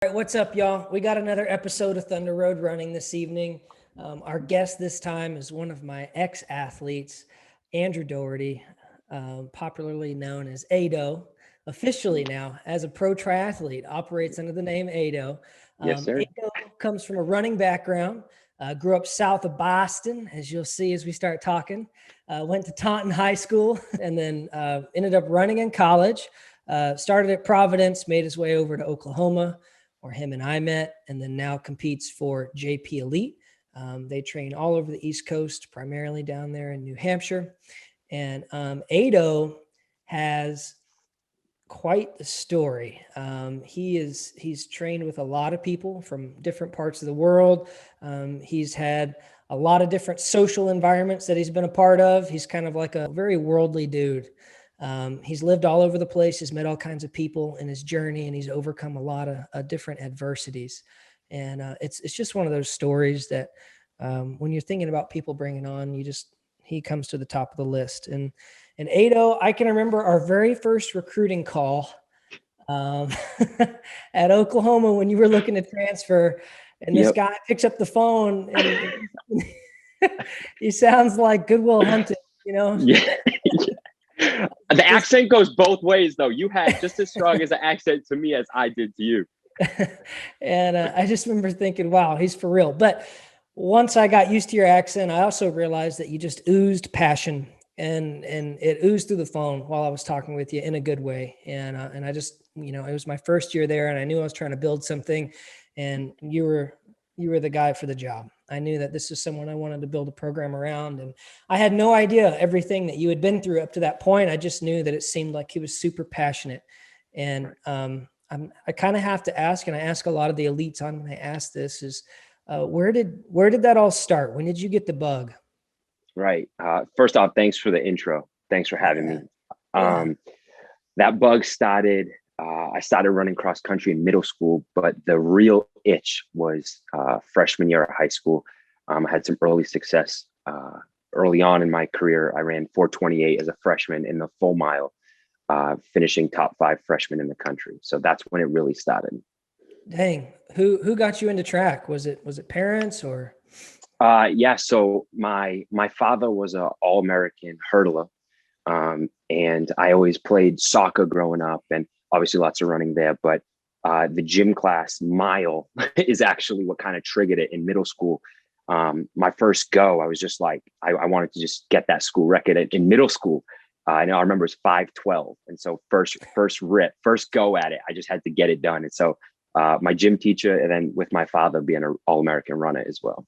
All right, what's up, y'all? We got another episode of Thunder Road Running this evening. Our guest this time is one of my ex-athletes, Andrew Doherty, popularly known as Ado, officially now as a pro triathlete, operates under the name Ado. Yes, sir. Ado comes from a running background, grew up south of Bahhston, as you'll see as we start talking, went to Taunton High School, and then ended up running in college, started at Providence, made his way over to Oklahoma, where him and I met, and then now competes for JP Elite. They train all over the East Coast, primarily down there in New Hampshire. And Ado has quite the story. He's trained with a lot of people from different parts of the world. He's had a lot of different social environments that he's been a part of. He's kind of like a very worldly dude. He's lived all over the place. He's met all kinds of people in his journey, and he's overcome a lot of different adversities. And it's just one of those stories that when you're thinking about people bringing on, he comes to the top of the list. And Ado, I can remember our very first recruiting call at Oklahoma when you were looking to transfer, and this guy picks up the phone, and he sounds like Goodwill Hunting, you know? Yeah. The accent goes both ways, though. You had just as strong as an accent to me as I did to you. And I just remember thinking, wow, he's for real. But once I got used to your accent, I also realized that you just oozed passion, and it oozed through the phone while I was talking with you in a good way. And I just, it was my first year there, and I knew I was trying to build something, and you were the guy for the job. I knew that this is someone I wanted to build a program around, and I had no idea everything that you had been through up to that point. I just knew that it seemed like he was super passionate. And I kind of have to ask, and I ask a lot of the elites on when I ask this, is where did that all start? When did you get the bug? Right. First off, thanks for the intro. Thanks for having me. That bug started, I started running cross country in middle school, but the real itch was freshman year of high school. I had some early success early on in my career. I ran 4:28 as a freshman in the full mile, finishing top 5 freshman in the country. So that's when it really started. Dang. Who got you into track? Was it parents or? Yeah. So my father was an All-American hurdler. And I always played soccer growing up, and obviously lots of running there. But the gym class mile is actually what kind of triggered it in middle school. My first go, I was just like, I wanted to just get that school record in middle school. I remember it was 5:12. And so first go at it, I just had to get it done. And so my gym teacher, and then with my father being an All-American runner as well.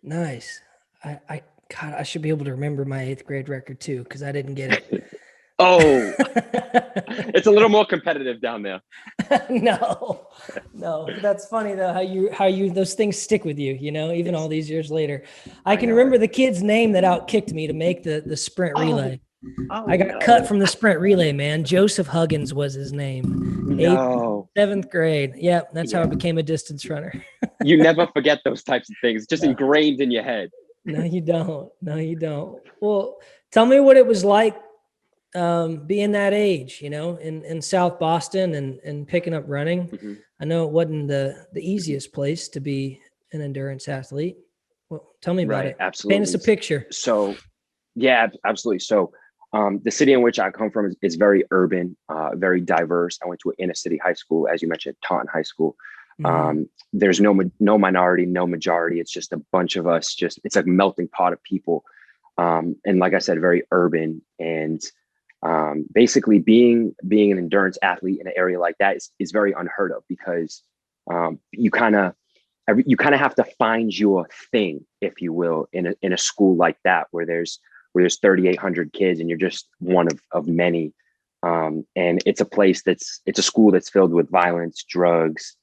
Nice. God, I should be able to remember my 8th grade record too, because I didn't get it. Oh, it's a little more competitive down there. No, that's funny though, how you those things stick with you, even all these years later. I can remember the kid's name that outkicked me to make the sprint relay. I got cut from the sprint relay, man. Joseph Huggins was his name. No. 7th grade. Yep, that's how I became a distance runner. You never forget those types of things. It's just ingrained in your head. No, you don't. Well, tell me what it was like being that age, in South Boston and picking up running. Mm-hmm. I know it wasn't the easiest place to be an endurance athlete. Well, tell me about it. Absolutely. Paint us a picture. So, yeah, absolutely. So the city in which I come from is very urban, very diverse. I went to an inner city high school, as you mentioned, Taunton High School. Mm-hmm. There's no minority, no majority. It's just a bunch of us. It's like a melting pot of people. And like I said, very urban. And basically being an endurance athlete in an area like that is very unheard of, because you kind of have to find your thing, if you will, in a school like that, where there's 3,800 kids and you're just one of many. And it's a school that's filled with violence, drugs,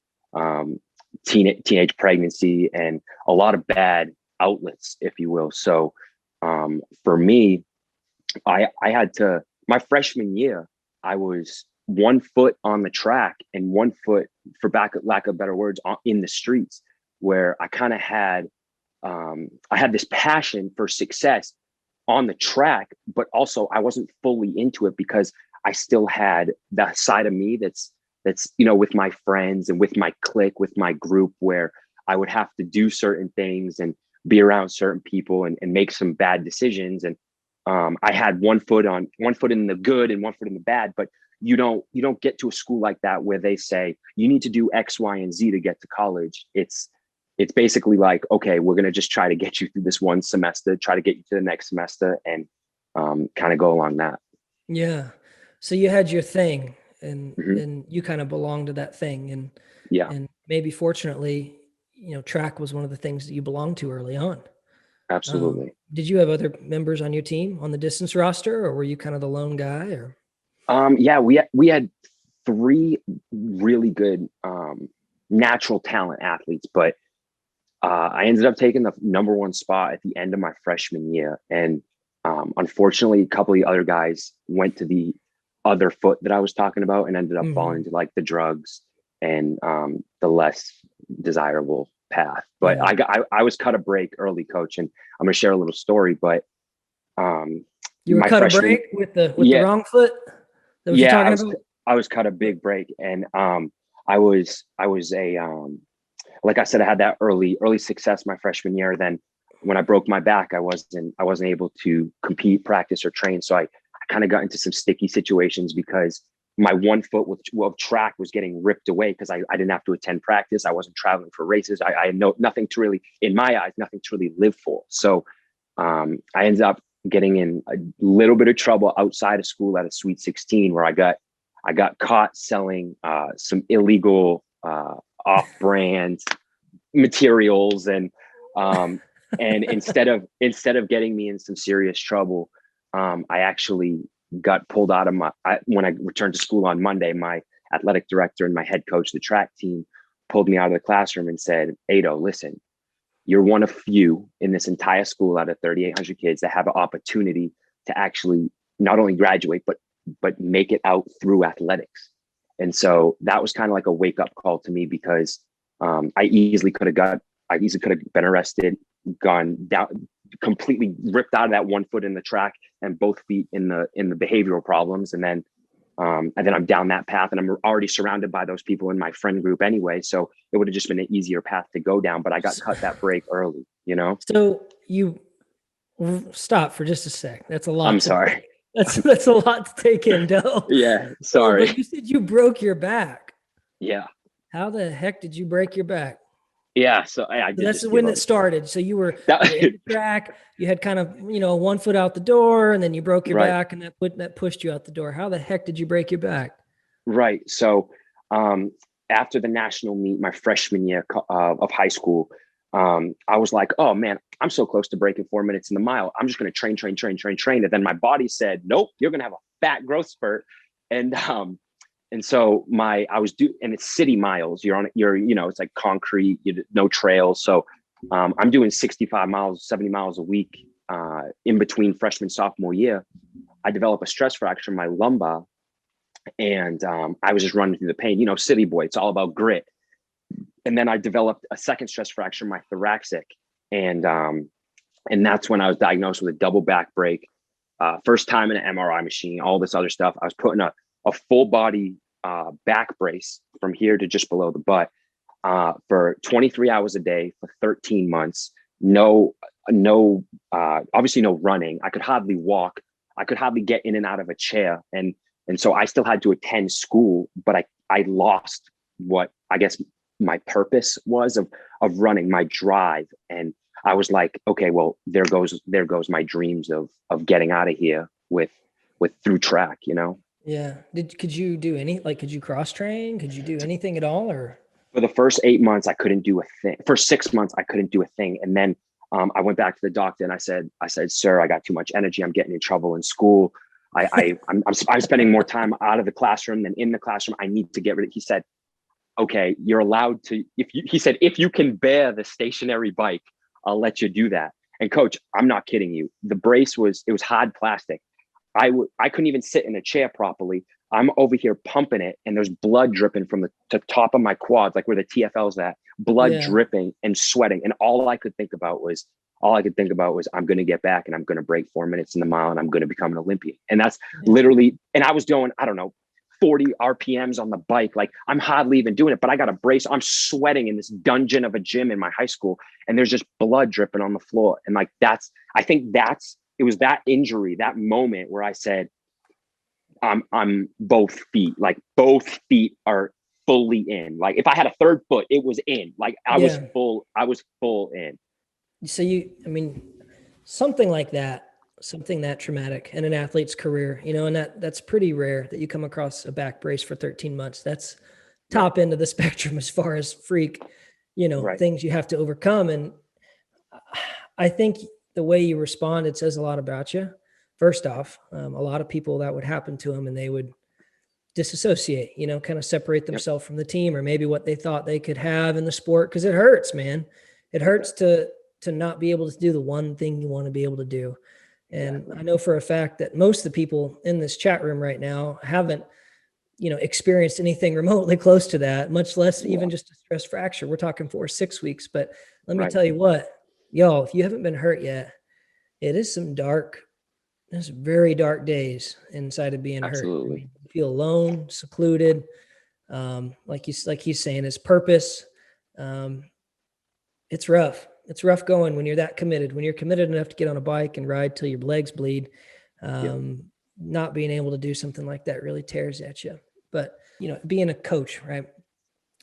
teenage pregnancy, and a lot of bad outlets, if you will. So for me, I had to, my freshman year, I was 1 foot on the track and 1 foot, for lack of better words, in the streets, where I kind of had, I had this passion for success on the track, but also I wasn't fully into it because I still had that side of me that's that's, with my friends and with my clique, with my group, where I would have to do certain things and be around certain people and make some bad decisions. And I had one foot in the good and one foot in the bad, but you don't get to a school like that where they say you need to do X, Y, and Z to get to college. It's basically like, okay, we're going to just try to get you through this one semester, try to get you to the next semester, and kind of go along that. Yeah. So you had your thing, and Hmm. and you kind of belonged to that thing, Yeah, and maybe fortunately, track was one of the things that you belonged to early on. absolutely. Did you have other members on your team on the distance roster, or were you kind of the lone guy? Or Yeah, we had three really good natural talent athletes, but I ended up taking the number one spot at the end of my freshman year. And unfortunately, a couple of the other guys went to the other foot that I was talking about and ended up falling Mhm. into like the drugs and the less desirable path. But Yeah, I was cut a break early, coach, and I'm gonna share a little story. But um, you were my cut a freshman, break with the yeah, wrong foot. Is that what you're yeah, talking about? I was cut a big break, and I was a like I said, I had that early success my freshman year. Then when I broke my back, I wasn't able to compete, practice, or train. So I kind of got into some sticky situations because my one foot with track was getting ripped away because I didn't have to attend practice. I wasn't traveling for races. I had nothing to really, in my eyes, nothing to really live for. So I ended up getting in a little bit of trouble outside of school at a Sweet 16 where I got caught selling some illegal off-brand materials, and instead of getting me in some serious trouble, I actually got pulled out of when I returned to school on Monday. My athletic director and my head coach of the track team pulled me out of the classroom and said, Ado, listen, you're one of few in this entire school out of 3,800 kids that have an opportunity to actually not only graduate but make it out through athletics. And so that was kind of like a wake up call to me because I easily could have been arrested, gone down, completely ripped out of that one foot in the track and both feet in the behavioral problems. And then I'm down that path, and I'm already surrounded by those people in my friend group anyway. So it would have just been an easier path to go down, but I got cut that break early. So you stop for just a sec. That's a I'm lot to sorry. take. That's a lot to take in, Doe. Yeah, So, sorry. but you said you broke your back. Yeah. How the heck did you break your back? Yeah. So I So did that's just when give it up. started. So you were That, in the track. You had kind of one foot out the door, and then you broke your right. back, and that pushed you out the door. How the heck did you break your back? Right. So um, after the national meet, my freshman year of high school, I was like, oh man, I'm so close to breaking 4 minutes in the mile. I'm just going to train, train, train, train, train. And then my body said, nope, you're going to have a fat growth spurt. And so I was and it's city miles. It's like concrete, no trails. So I'm doing 65 miles, 70 miles a week in between freshman, sophomore year. I developed a stress fracture in my lumbar, and I was just running through the pain. City boy, it's all about grit. And then I developed a second stress fracture in my thoracic, and that's when I was diagnosed with a double back break. First time in an MRI machine, all this other stuff. I was putting a full body back brace from here to just below the butt for 23 hours a day for 13 months. No, obviously no running. I could hardly walk. I could hardly get in and out of a chair. And so I still had to attend school, but I lost what I guess my purpose was of running, my drive. And I was like, okay, well, there goes my dreams of getting out of here with through track. Yeah. Could you do could you cross train? Could you do anything at all, or? For the first 8 months, I couldn't do a thing. For 6 months, I couldn't do a thing. And then I went back to the doctor and I said, sir, I got too much energy. I'm getting in trouble in school. I'm spending more time out of the classroom than in the classroom. I need to get rid of it. He said, okay, you're allowed to, he said, if you can bear the stationary bike, I'll let you do that. And coach, I'm not kidding you. The brace it was hard plastic. I couldn't even sit in a chair properly. I'm over here pumping it, and there's blood dripping from the top of my quads, like where the TFL's at, blood Yeah. dripping and sweating. And all I could think about was I'm going to get back and I'm going to break 4 minutes in the mile and I'm going to become an Olympian. And that's Yeah. literally, and I was doing, I don't know, 40 RPMs on the bike. Like I'm hardly even doing it, but I got a brace. I'm sweating in this dungeon of a gym in my high school, and there's just blood dripping on the floor. And like, it was that injury, that moment where I said, I'm both feet, like both feet are fully in. Like if I had a third foot, it was in. Like I was full in. So I mean, something like that, something that traumatic in an athlete's career, and that's pretty rare that you come across a back brace for 13 months. That's top end of the spectrum as far as freak, things you have to overcome. And I think the way you responded says a lot about you. First off, a lot of people that would happen to them and they would disassociate, kind of separate themselves from the team or maybe what they thought they could have in the sport. Cause it hurts, man. It hurts to not be able to do the one thing you want to be able to do. And I know for a fact that most of the people in this chat room right now haven't, experienced anything remotely close to that, much less even just a stress fracture. We're talking 4 or 6 weeks, but let me tell you what, y'all, if you haven't been hurt yet, it is there's very dark days inside of being hurt. I mean, you feel alone, secluded. Like he's saying, his purpose. It's rough. It's rough going when you're that committed, when you're committed enough to get on a bike and ride till your legs bleed. Not being able to do something like that really tears at you. But, being a coach, right?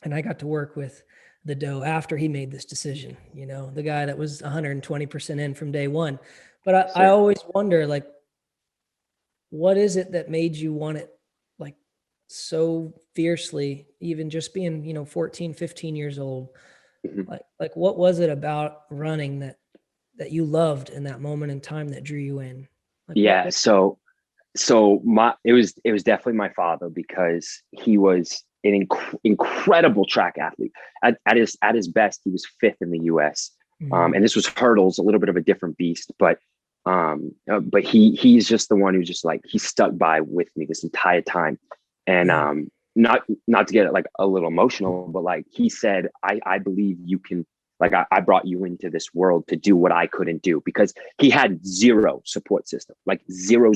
And I got to work with the Doe after he made this decision, the guy that was 120% in from day one. But I always wonder, like, what is it that made you want it like so fiercely, even just being, 14, 15 years old? Like what was it about running that you loved in that moment in time that drew you in? Like, it was definitely my father, because he was an incredible track athlete. At his best, he was 5th in the US. And this was hurdles, a little bit of a different beast, but he's just the one who's just like, he stuck by with me this entire time. And not to get like a little emotional, but like he said, I believe you can, like I brought you into this world to do what I couldn't do, because he had zero support system, like zero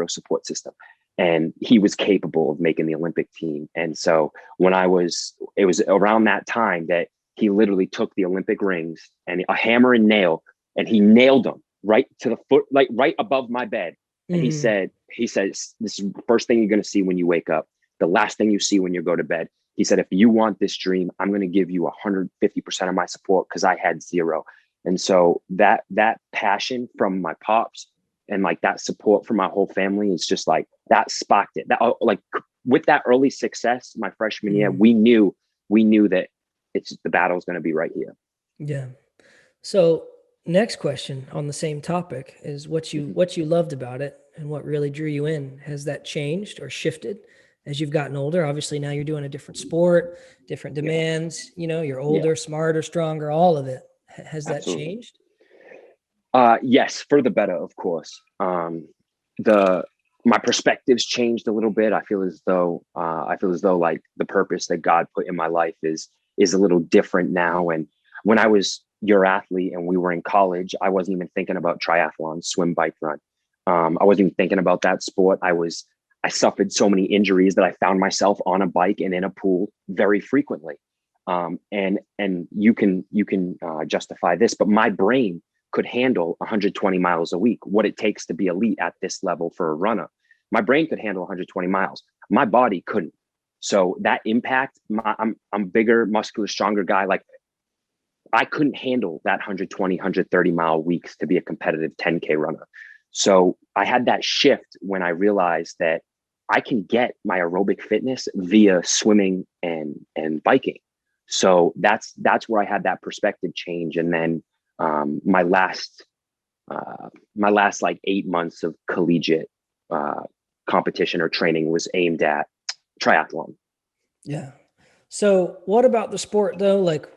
support system. And he was capable of making the Olympic team. And so it was around that time that he literally took the Olympic rings and a hammer and nail, and he nailed them right to the foot, like right above my bed. And he says, this is the first thing you're going to see when you wake up, the last thing you see when you go to bed. He said, if you want this dream, I'm going to give you 150% of my support, because I had zero. And so that passion from my pops and like that support from my whole family is just like, that sparked it. That, like with that early success, my freshman year, we knew that the battle is going to be right here. Yeah. So next question on the same topic is what you loved about it and what really drew you in. Has that changed or shifted as you've gotten older? Obviously now you're doing a different sport, different demands, you're older, smarter, stronger, all of it. Has that changed? Yes, for the better, of course. My perspectives changed a little bit. I feel as though like the purpose that God put in my life is a little different now. And when I was your athlete and we were in college, I wasn't even thinking about triathlon, swim, bike, run. I wasn't even thinking about that sport. I suffered so many injuries that I found myself on a bike and in a pool very frequently. And you can justify this, but my brain could handle 120 miles a week, what it takes to be elite at this level for a runner. My brain could handle 120 miles. My body couldn't. So that impact, I'm bigger, muscular, stronger guy. Like I couldn't handle that 120, 130 mile weeks to be a competitive 10K runner. So I had that shift when I realized that I can get my aerobic fitness via swimming and biking. So that's where I had that perspective change. And then my last like 8 months of collegiate competition or training was aimed at triathlon. Yeah. So what about the sport though? Like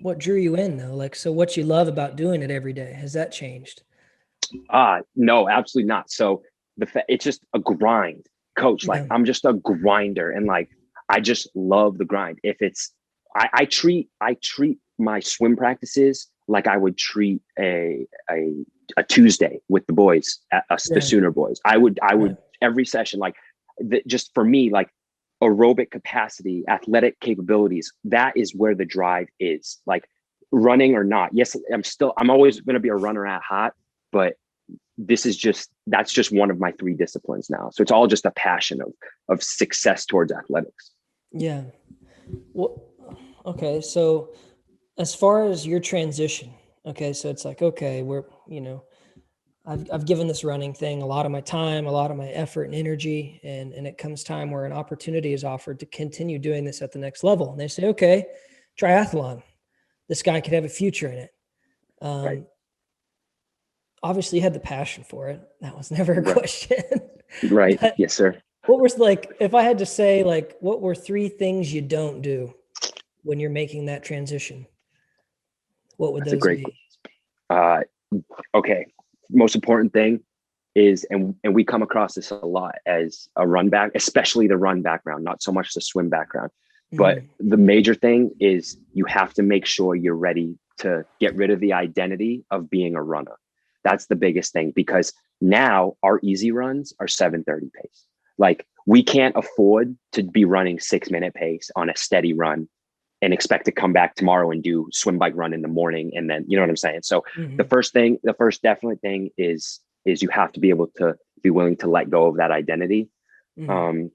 what drew you in though? Like, so what you love about doing it every day, has that changed? No, absolutely not. So it's just a grind, coach. Like I'm just a grinder, and like I just love the grind. If it's I treat my swim practices like I would treat a Tuesday with the boys, the Sooner boys. I would every session, like just for me, like aerobic capacity, athletic capabilities, that is where the drive is. Like running or not. Yes, I'm always going to be a runner at heart, but that's just one of my three disciplines now. So it's all just a passion of success towards athletics. Yeah. Well, okay. So as far as your transition, okay, so it's like, okay, I've given this running thing a lot of my time, a lot of my effort and energy, and it comes time where an opportunity is offered to continue doing this at the next level. And they say, okay, triathlon, this guy could have a future in it. Right. Obviously you had the passion for it. That was never a question. Right. Yes, sir. What was like, if I had to say, like, what were three things you don't do when you're making that transition? What would those be? Okay. Most important thing is, and we come across this a lot as a run back, especially the run background, not so much the swim background. But the major thing is you have to make sure you're ready to get rid of the identity of being a runner. That's the biggest thing, because now our easy runs are 7:30 pace. Like we can't afford to be running 6-minute pace on a steady run and expect to come back tomorrow and do swim, bike, run in the morning. And then, you know what I'm saying? So the first definite thing is you have to be able to be willing to let go of that identity. The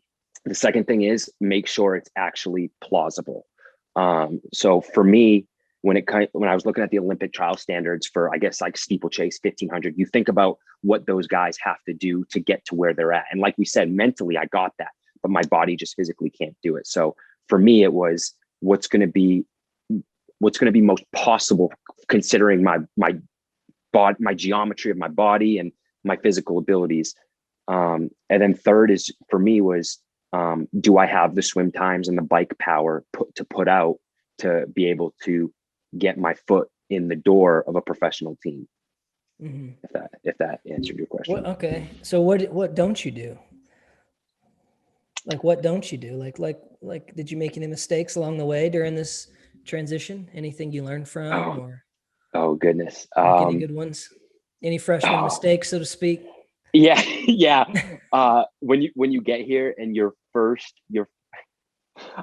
second thing is make sure it's actually plausible. So for me, when I was looking at the Olympic trial standards for, I guess, like steeplechase 1500, you think about what those guys have to do to get to where they're at. And like we said, mentally, I got that, but my body just physically can't do it. So for me, it was what's going to be most possible considering my geometry of my body and my physical abilities. And then third is for me was, do I have the swim times and the bike power to put out to be able to get my foot in the door of a professional team? If that answered your question. Okay. So what don't you do? Like, what don't you do? Like, did you make any mistakes along the way during this transition? Anything you learned from, Oh goodness. Any good ones? Any freshman mistakes, so to speak? Yeah. Yeah. When you get here and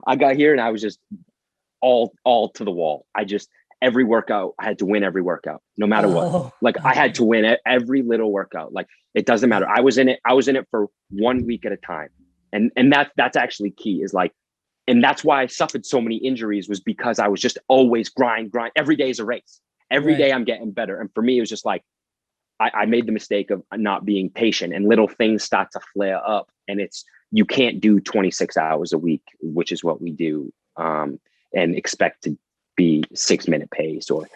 I got here and I was just all to the wall. Every workout, I had to win every workout, no matter what. Like I had to win every little workout. Like it doesn't matter. I was in it for 1 week at a time. And that's actually key, is like, and that's why I suffered so many injuries, was because I was just always grind. Every day is a race. Every day I'm getting better. And for me, it was just like, I made the mistake of not being patient, and little things start to flare up, and you can't do 26 hours a week, which is what we do, and expect to be 6-minute pace or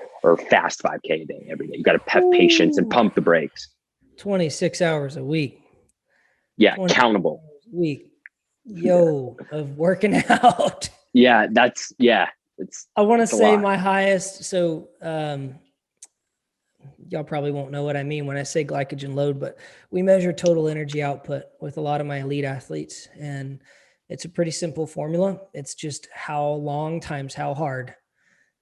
fast 5K a day every day. You got to have patience and pump the brakes. 26 hours a week. Yeah. Countable. Week. Of working out. Yeah. I want to say my highest. So, y'all probably won't know what I mean when I say glycogen load, but we measure total energy output with a lot of my elite athletes. And it's a pretty simple formula. It's just how long times how hard,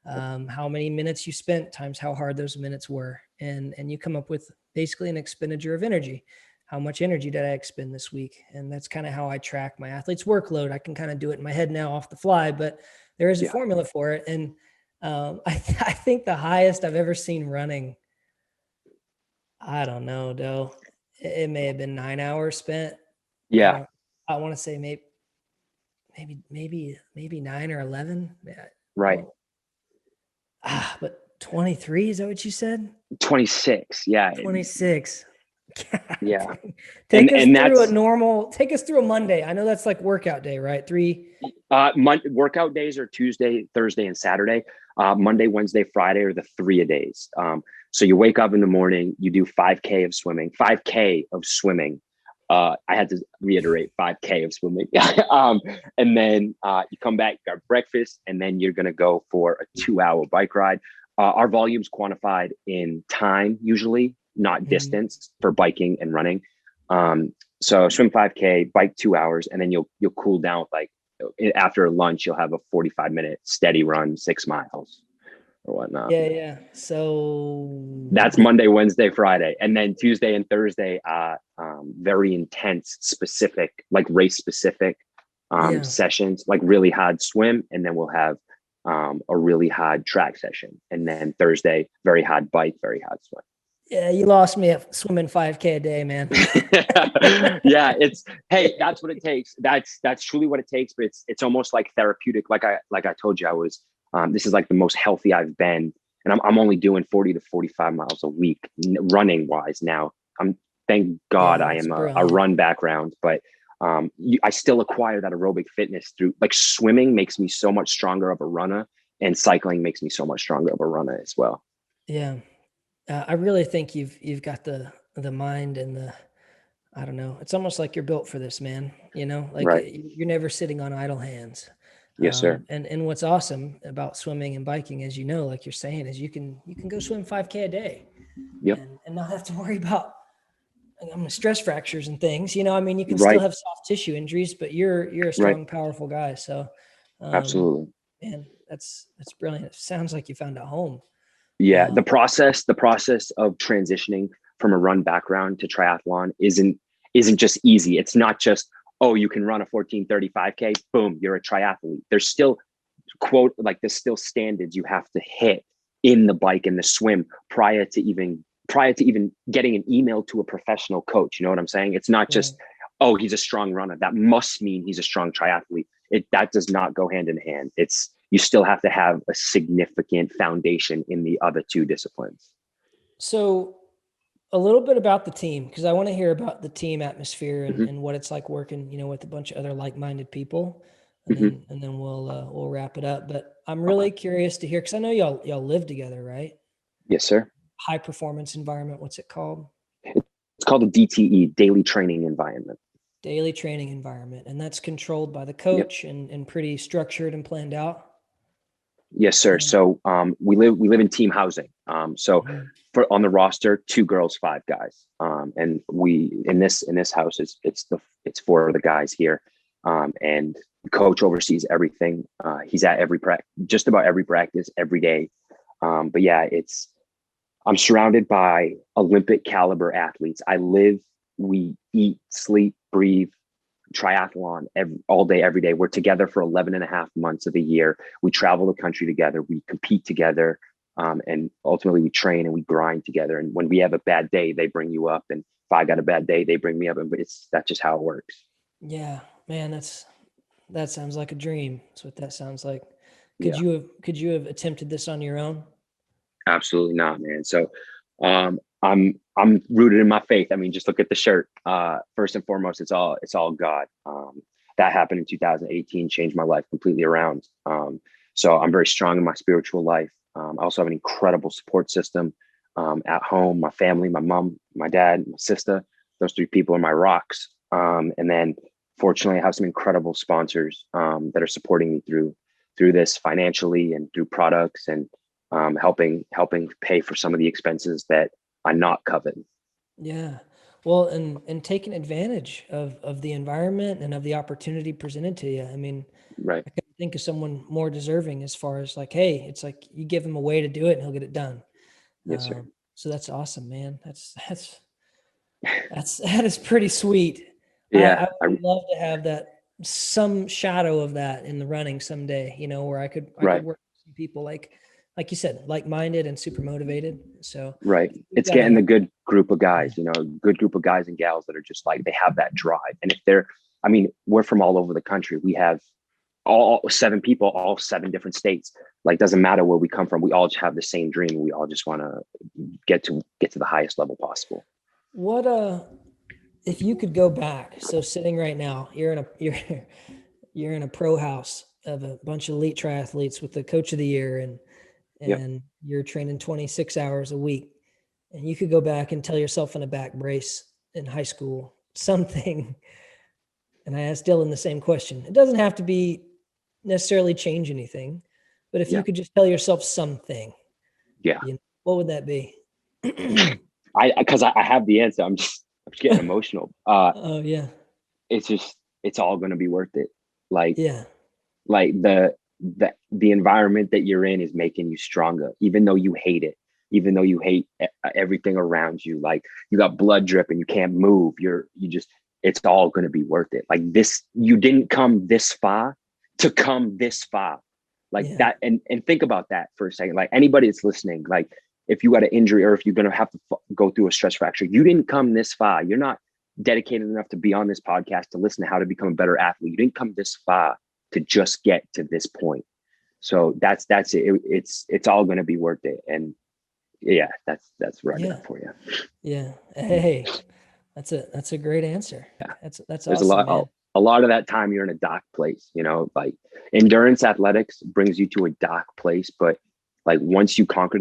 how many minutes you spent times how hard those minutes were. And you come up with basically an expenditure of energy. How much energy did I expend this week? And that's kind of how I track my athletes' workload. I can kind of do it in my head now off the fly, but there is a formula for it. And I think the highest I've ever seen running, I don't know, though. It may have been 9 hours spent. Yeah. I want to say maybe 9 or 11. Right. But 23, is that what you said? 26. Yeah. 26. Yeah. Take us through a Monday. I know that's like workout day, right? Workout days are Tuesday, Thursday, and Saturday. Monday, Wednesday, Friday are the 3-a-days. So you wake up in the morning, you do 5K of swimming. I had to reiterate 5K of swimming. And then you come back, you got breakfast, and then you're going to go for a 2-hour bike ride. Our volume's quantified in time, usually, not distance, for biking and running. So swim 5K, bike 2 hours, and then you'll cool down. Like after lunch, you'll have a 45-minute steady run, 6 miles or whatnot. Yeah. So that's Monday, Wednesday, Friday. And then Tuesday and Thursday, very intense, specific, like race specific Yeah. sessions, like really hard swim, and then we'll have a really hard track session, and then Thursday very hard bike, very hard swim. Yeah, you lost me at swimming 5K a day, man. Yeah, it's, hey, that's what it takes. That's truly what it takes. But it's almost like therapeutic. Like I told you, I was this is like the most healthy I've been, and I'm only doing 40 to 45 miles a week running wise now. Thank God Yeah, I that's am a brilliant. run background, but I still acquire that aerobic fitness through, like, swimming makes me so much stronger of a runner, and cycling makes me so much stronger of a runner as well. Yeah. I really think you've got the mind and the, I don't know. It's almost like you're built for this, man. Like Right. you're never sitting on idle hands. Yes, sir. And what's awesome about swimming and biking, as you know, like you're saying, is you can go swim 5K a day Yep. and not have to worry about stress fractures and things. I mean, you can still Right. have soft tissue injuries, but you're a Right. strong, powerful guy. So, um, Absolutely. man, that's brilliant. It sounds like you found a home. Yeah, Uh, the process of transitioning from a run background to triathlon isn't just easy. It's not just, oh, you can run a 14:35K, boom, you're a triathlete. There's still, quote, like, there's still standards you have to hit in the bike and the swim prior to even getting an email to a professional coach. You know what I'm saying? It's not right. just, oh, he's a strong runner. That must mean he's a strong triathlete. That does not go hand in hand. You still have to have a significant foundation in the other two disciplines. So a little bit about the team, because I want to hear about the team atmosphere and, Hmm. and what it's like working, with a bunch of other like-minded people, and Hmm. then we'll wrap it up. But I'm really curious to hear, because I know y'all live together, right? Yes, sir. High performance environment. What's it called? It's called a DTE, daily training environment. Daily training environment, and that's controlled by the Yep. coach and pretty structured and planned out. Yes, sir. Um, So we live in team housing. So mhm. on the roster, 2 girls, 5 guys. And we in this house, it's 4 of the guys here. And the coach oversees everything. He's at just about every practice every day. But yeah, I'm surrounded by Olympic caliber athletes. We eat, sleep, breathe triathlon all day, every day. We're together for 11 and a half months of the year. We travel the country together. We compete together. And ultimately we train and we grind together. And when we have a bad day, they bring you up. And if I got a bad day, they bring me up. And that's just how it works. Yeah, man, that sounds like a dream. That's what that sounds like. Could Yeah. you have attempted this on your own? Absolutely not, man. So I'm rooted in my faith. I mean, just look at the shirt. First and foremost, it's all God. That happened in 2018, changed my life completely around. So I'm very strong in my spiritual life. I also have an incredible support system at home, my family, my mom, my dad, my sister. Those 3 people are my rocks. And then fortunately, I have some incredible sponsors that are supporting me through this financially and through products, and helping pay for some of the expenses that are not covered. Yeah. Well, and taking advantage of the environment and of the opportunity presented to you. I mean, Right. I couldn't think of someone more deserving, as far as like, hey, it's like you give him a way to do it and he'll get it done. Yes, sir. So that's awesome, man. That is pretty sweet. I Yeah. would love to have that, some shadow of that in the running someday, where I could Right. work with some people like you said, like-minded and super motivated. So Right. we've It's got getting a the good group of yeah, guys, good group of guys and gals that are just like, they have that drive. And if they're, I mean, we're from all over the country. We have all 7 people, all 7 different states. Like, doesn't matter where we come from. We all just have the same dream. We all just want to get to the highest level possible. what if you could go back, so sitting right now, you're in a pro house of a bunch of elite triathletes with the coach of the year, and Yep. and you're training 26 hours a week, and you could go back and tell yourself in a back brace in high school something. And I asked Dylan the same question. It doesn't have to be necessarily change anything, but if you Yeah. could just tell yourself something, Yeah. what would that be? Because I have the answer. I'm just getting emotional. Oh yeah. It's all going to be worth it. Like, Yeah. like the environment that you're in is making you stronger, even though you hate it, even though you hate everything around you. Like, you got blood dripping, you can't move. You just, it's all going to be worth it. Like this, you didn't come this far to come this far. Like that. And think about that for a second. Like anybody that's listening, like if you got an injury or if you're going to have to go through a stress fracture, you didn't come this far. You're not dedicated enough to be on this podcast to listen to how to become a better athlete. You didn't come this far to just get to this point. So that's it. It's all going to be worth it. And yeah, that's what I got for you. Yeah. Hey, that's a great answer. Yeah. That's There's awesome, man. a lot of that time you're in a dark place, you know, like endurance athletics brings you to a dark place. But like once you conquer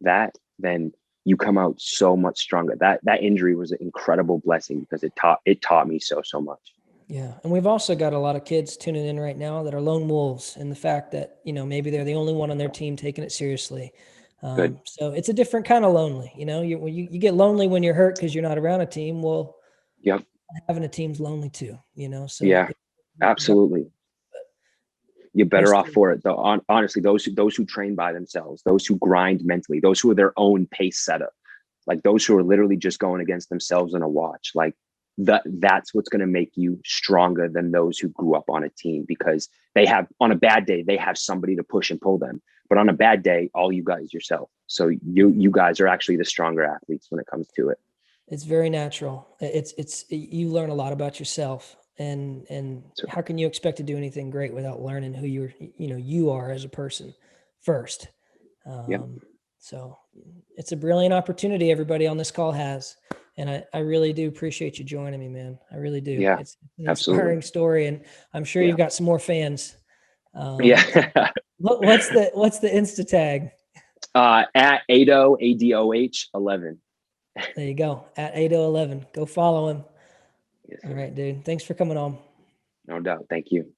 that, then you come out so much stronger. That injury was an incredible blessing because it taught me so much. Yeah. And we've also got a lot of kids tuning in right now that are lone wolves, and the fact that, you know, maybe they're the only one on their team taking it seriously. Good. So it's a different kind of lonely, you know, you get lonely when you're hurt because you're not around a team. Well, yep. Having a team's lonely too, you know? So yeah, absolutely. You're better off for it though. Honestly, those who train by themselves, those who grind mentally, those who are their own pace setter, like those who are literally just going against themselves in a watch, like that's what's going to make you stronger than those who grew up on a team, because they have, on a bad day, they have somebody to push and pull them. But on a bad day, all you got is yourself. So you guys are actually the stronger athletes when it comes to it. It's very natural. You learn a lot about yourself, and how can you expect to do anything great without learning who you are as a person first? So it's a brilliant opportunity everybody on this call has. And I really do appreciate you joining me, man. I really do. Yeah, it's an inspiring story, and I'm sure you've got some more fans. Yeah. What's the Insta tag? At Ado, ADOH 11. There you go. At Ado 11. Go follow him. Yes, all right, dude. Thanks for coming on. No doubt. Thank you.